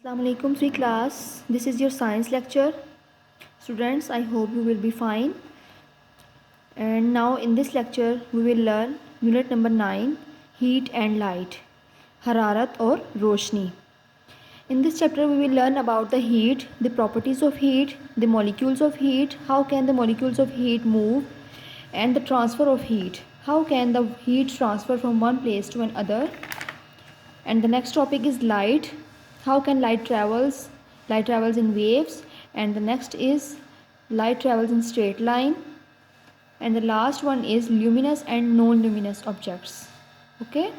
Assalamualaikum free class. This is your science lecture. Students, I hope you will be fine. And now in this lecture we will learn unit number 9, heat and light, hararat और रोशनी. In this chapter we will learn about the heat, the properties of heat, the molecules of heat, how can the molecules of heat move, and the transfer of heat. How can the heat transfer from one place to another? And the next topic is light. How can light travels? Light travels in waves. And the next is light travels in straight line. And the last one is luminous and non-luminous objects. Okay.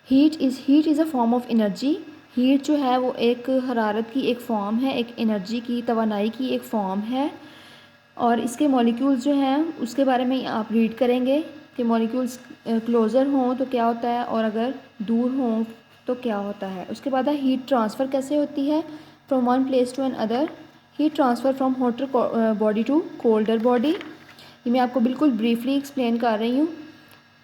Heat is a form of energy. Heat जो है वो एक हरारत की एक form है, एक energy की, तवानाई की एक फॉर्म है. और इसके मॉलिक्यूल्स जो हैं उसके बारे में आप रीड करेंगे कि मॉलिक्यूल्स क्लोज़र हों तो क्या होता है और अगर दूर हों तो क्या होता है. उसके बाद हीट ट्रांसफ़र कैसे होती है from one place to another. Heat transfer from hotter body to colder body. ये मैं आपको बिल्कुल ब्रीफली एक्सप्लेन कर रही हूँ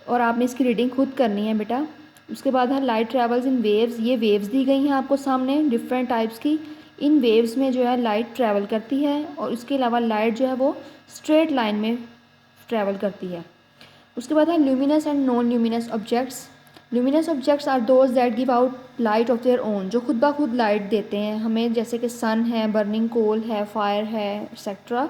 और आपने इसकी रीडिंग खुद करनी है बेटा. उसके बाद है लाइट ट्रेवल्स इन वेव्स. ये वेव्स दी गई हैं आपको सामने डिफरेंट टाइप्स की. इन वेव्स में जो है लाइट ट्रैवल करती है और उसके अलावा लाइट जो है वो स्ट्रेट लाइन में ट्रैवल करती है. उसके बाद है luminous and non luminous objects. Luminous objects are those that give out light of their own, जो खुद ब खुद लाइट देते हैं हमें, जैसे कि सन है, बर्निंग कोल है, फायर है, एक्सेट्रा.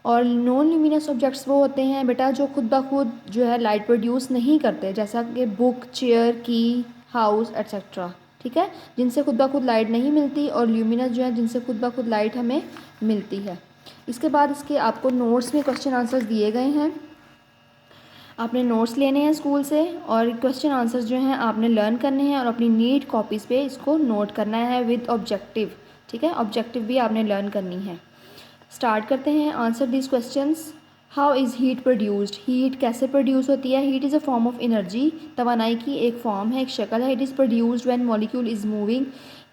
और नॉन ल्यूमिनस ऑब्जेक्ट्स वो होते हैं बेटा जो खुद ब खुद जो है लाइट प्रोड्यूस नहीं करते, जैसा कि बुक, चेयर, की, हाउस एक्सेट्रा. ठीक है, जिनसे खुद ब खुद लाइट नहीं मिलती. और ल्यूमिनस जो है जिनसे खुद ब खुद लाइट हमें मिलती है. इसके बाद इसके आपको नोट्स में क्वेश्चन आंसर्स दिए गए हैं. आपने नोट्स लेने हैं स्कूल से और क्वेश्चन आंसर्स जो हैं आपने लर्न करने हैं और अपनी नीट कॉपीज़ पे इसको नोट करना है विद ऑब्जेक्टिव. ठीक है, ऑब्जेक्टिव भी आपने लर्न करनी है. स्टार्ट करते हैं. Answer this questions. How is heat produced. Heat कैसे प्रोड्यूस होती है. Heat is a form of energy. तवानाई की एक फॉर्म है, एक शक्ल है. It is produced when molecule is moving.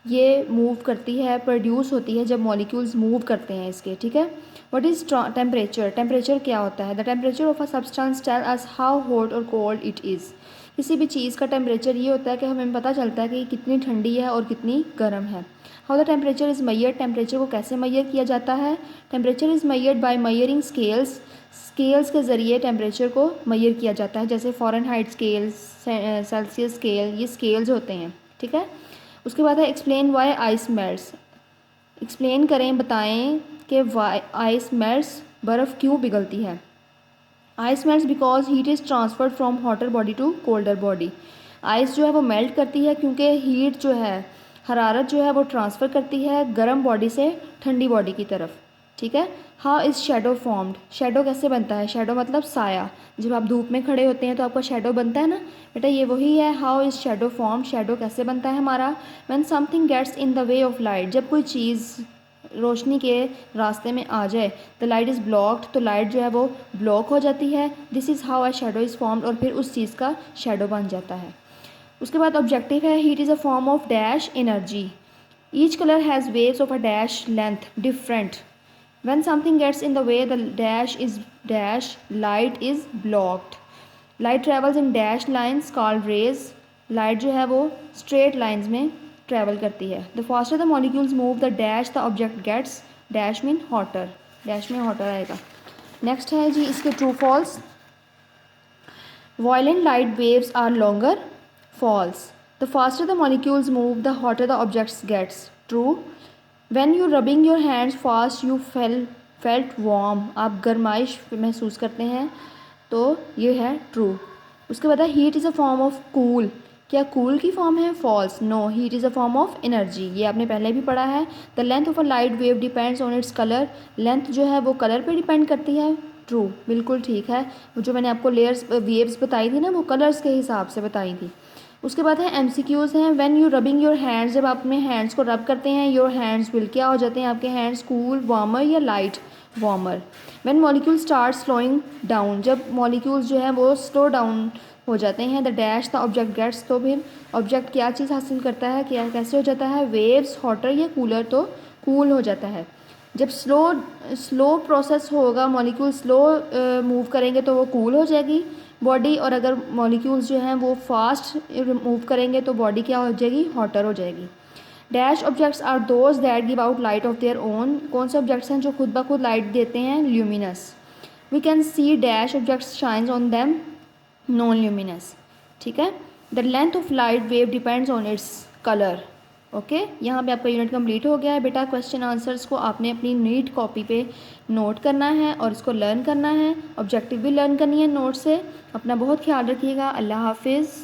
ये मूव करती है, प्रोड्यूस होती है जब मॉलिक्यूल्स मूव करते हैं इसके. ठीक है. What is temperature. टेम्परेचर क्या होता है. The temperature of a substance tell us how hot और कोल्ड इट इज़. किसी भी चीज़ का टेम्परेचर ये होता है कि हमें पता चलता है कि कितनी ठंडी है और कितनी गर्म है. How the temperature is measured. Temperature को कैसे मैयर किया जाता है. Temperature is measured by measuring scales. Scales के ज़रिए टेम्परेचर को मैयर किया जाता है, जैसे फ़ारेनहाइट स्केल, सेल्सियस स्केल, ये स्केल्स होते हैं. ठीक है. उसके बाद है explain why ice melts. Explain करें, बताएं कि वाई आइस मेल्ट्स, बर्फ़ क्यों पिघलती है. Ice melts because heat is transferred from hotter body to colder body. Ice जो है वो मेल्ट करती है क्योंकि हीट जो है, हरारत जो है वो ट्रांसफ़र करती है गर्म बॉडी से ठंडी बॉडी की तरफ. ठीक है. How is shadow formed. Shadow कैसे बनता है. शेडो मतलब साया. जब आप धूप में खड़े होते हैं तो आपका शेडो बनता है ना बेटा, ये वही है. How is shadow form. Shadow कैसे बनता है हमारा. When something gets in the way of light. जब कोई चीज़ रोशनी के रास्ते में आ जाए, द लाइट इज़ ब्लॉक्ड, तो लाइट जो है वो ब्लॉक हो जाती है. This is how a shadow is formed, और फिर उस चीज़ का शेडो बन जाता है. उसके बाद ऑब्जेक्टिव है. Heat is a form of dash energy. Each colour has waves of a dash length different. When something gets in the way, the dash is dash, light is blocked. Light travels in dash lines called rays. Light जो है वो straight lines में travel करती है. The faster the molecules move, the dash the object gets. Dash mean hotter. Dash में hotter आएगा. Next है जी इसके true false. Violent light waves are longer. False. The faster the molecules move, the hotter the objects gets. True. When you rubbing your hands fast, you felt warm. आप गर्माइश महसूस करते हैं, तो ये है ट्रू. उसके बाद है heat is a form of cool. क्या कूल की फॉर्म है. False. No, heat is a form of energy. ये आपने पहले भी पढ़ा है. The length of a light wave depends on its colour. Length जो है वो कलर पे डिपेंड करती है. ट्रू, बिल्कुल ठीक है. जो मैंने आपको लेयर्स वेव्स बताई थी ना, वो कलर्स के हिसाब से बताई थी. उसके बाद है MCQs हैं. When you rubbing your hands. जब आप अपने हैंड्स को रब करते हैं, योर हैंड्स विल क्या हो जाते हैं आपके हैंड्स. कूल, वार्मर या light warmer. When molecule start slowing down. जब मॉलिक्यूल्स जो है वो स्लो डाउन हो जाते हैं, the dash the object gets. तो फिर ऑब्जेक्ट क्या चीज़ हासिल करता है, क्या कैसे हो जाता है. वेव्स, हॉटर या कूलर, तो कूल हो जाता है. जब स्लो प्रोसेस होगा, मॉलिक्यूल स्लो मूव करेंगे तो वो कूल हो जाएगी बॉडी. और अगर मॉलिक्यूल्स जो हैं वो फास्ट मूव करेंगे तो बॉडी क्या हो जाएगी, हॉटर हो जाएगी. Dash objects are those that give out light of their own. कौन से ऑब्जेक्ट्स हैं जो खुद ब खुद लाइट देते हैं? Luminous. We can see dash objects shines on them, non luminous. ठीक है। The length of light wave depends on its colour. Okay, यहाँ पे आपका यूनिट कंप्लीट हो गया है बेटा। क्वेश्चन आंसर्स को आपने अपनी नीट कॉपी पे नोट करना है और इसको लर्न करना है। ऑब्जेक्टिव भी लर्न करनी है नोट से। अपना बहुत ख्याल रखिएगा। अल्लाह हाफिज़।